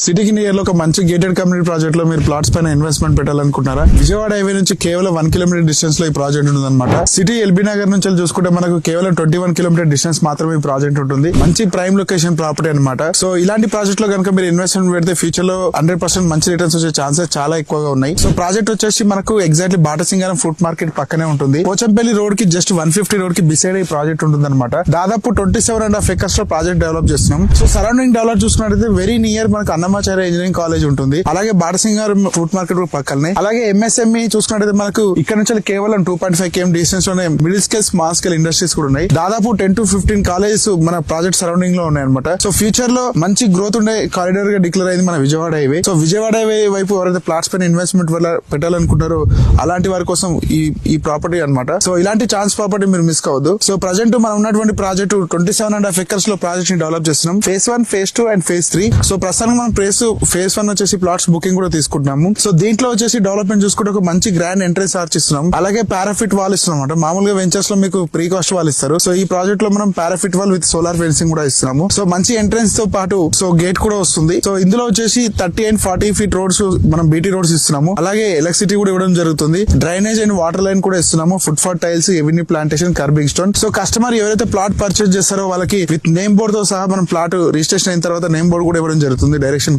సిటీకి నియర్ లో ఒక మంచి గేటెడ్ కమ్యూనిటీ ప్రాజెక్ట్ లో మీరు ప్లాట్స్ పైన ఇన్వెస్ట్మెంట్ పెట్టాలనుకుంటున్నారా? విజయవాడ హైవే నుంచి కేవలం 1 కిలోమీటర్ డిస్టెన్స్ లో ఈ ప్రాజెక్ట్ ఉంటుందన్నమాట. సిటీ ఎల్బీ నగర్ నుంచి చూసుకుంటే మనకు కేవలం 21 కిలోమీటర్ డిస్టెన్స్ మాత్రమే ఈ ప్రాజెక్ట్ ఉంటుంది. మంచి ప్రైమ్ లొకేషన్ ప్రాపర్టీ అనమాట. సో ఇలాంటి ప్రాజెక్ట్ లో కనుక మీరు ఇన్వెస్ట్మెంట్ పెడితే ఫ్యూచర్ లో 100% మంచి రిటర్న్స్ వచ్చే ఛాన్సెస్ చాలా ఎక్కువగా ఉన్నాయి. సో ప్రాజెక్ట్ వచ్చేసి మనకు ఎగ్జాక్ట్లీ బాటసింగారం ఫుడ్ మార్కెట్ పక్కనే ఉంటుంది. పోచంపల్లి రోడ్ కి జస్ట్ 150 రోడ్ కి బిసైడ్ ఈ ప్రాజెక్ట్ ఉంటుంది అనమాట. దాదాపు 27.5 ఎకర్స్ లో ప్రాజెక్ట్ డెవలప్ చేస్తున్నాం. సో సరౌండింగ్ డెవలప్ చూసుకున్నట్లయితే వెరీ నియర్ మనకు అన్నమాచార్య ఇంజనీరింగ్ కాలేజ్ ఉంటుంది. అలాగే బాటసింగారం ఫుడ్ మార్కెట్ పక్కనే. అలాగే ఎంఎస్ఎంఈ చూసుకున్నట్లయితే మనకు ఇక్కడ నుంచి కేవలం 2.5 km డిస్టెన్స్ లోనే middle scale small scale industries కూడా ఉన్నాయి. దాదాపు 10 to 15 కాలేజెస్ మన ప్రాజెక్ట్ సరౌండింగ్ లో ఉన్నాయి అనమాట. సో ఫ్యూచర్ లో మంచి గ్రోత్ ఉండే కారిడార్ గా డిక్లేర్ అయింది మన Vijayawada highway. So Vijayawada highway వైపు ఎవరైతే ప్లాట్స్ పైన ఇన్వెస్ట్మెంట్ వల్ల పెట్టాలనుకుంటారో అలాంటి వారి కోసం ఈ ప్రాపర్టీ అనమాట. సో ఇలాంటి ఛాన్స్ ప్రాపర్టీ మీరు మిస్ కావద్దు. సో ప్రజెంట్ మనం ఉన్నటువంటి ప్రాజెక్ట్ 27.5 ఎకర్స్ లో ప్రాజెక్ట్ ని డెవలప్ చేస్తున్నాం. Phase 1, phase 2 and phase 3. So ప్రస్తుతానికి మనం ఫేజ్ 1 వచ్చేసి ప్లాట్స్ బుకింగ్ కూడా తీసుకుంటున్నాము. సో దీంట్లో వచ్చేసి డెవలప్మెంట్ చూసుకుంటే ఒక మంచి గ్రాండ్ ఎంట్రెన్స్ ఆర్చ్ ఇస్తున్నాం. అలాగే పారాఫిట్ వాల్ ఇస్తున్నాం అనమాట. మామూలుగా వెంచర్స్ లో మీకు ప్రీ కాస్ట్ వాల్ ఇస్తారు. సో ఈ ప్రాజెక్ట్ లో మనం parapet wall with solar fencing కూడా ఇస్తున్నాము. సో మంచి ఎంట్రెన్స్ తో పాటు సో గేట్ కూడా వస్తుంది. సో ఇందులో వచ్చేసి 30 and 40 ఫీట్ రోడ్స్ మనం బీటీ రోడ్స్ ఇస్తున్నాము. అలాగే ఎలక్ట్రిసిటీ కూడా ఇవ్వడం జరుగుతుంది. డ్రైనేజ్ అండ్ వాటర్ లైన్ కూడా ఇస్తున్నాము. Footpath tiles, avenue plantation, kerbing stone. So customer ఎవరైతే ప్లాట్ పర్చేస్ చేస్తారో వాళ్ళకి విత్ నేమ్ బోర్డ్ తో సహా మనం ప్లాట్ రిజిస్ట్రేషన్ అయిన తర్వాత నేమ్ బోర్డ్ కూడా ఇవ్వడం జరుగుతుంది డైరెక్షన్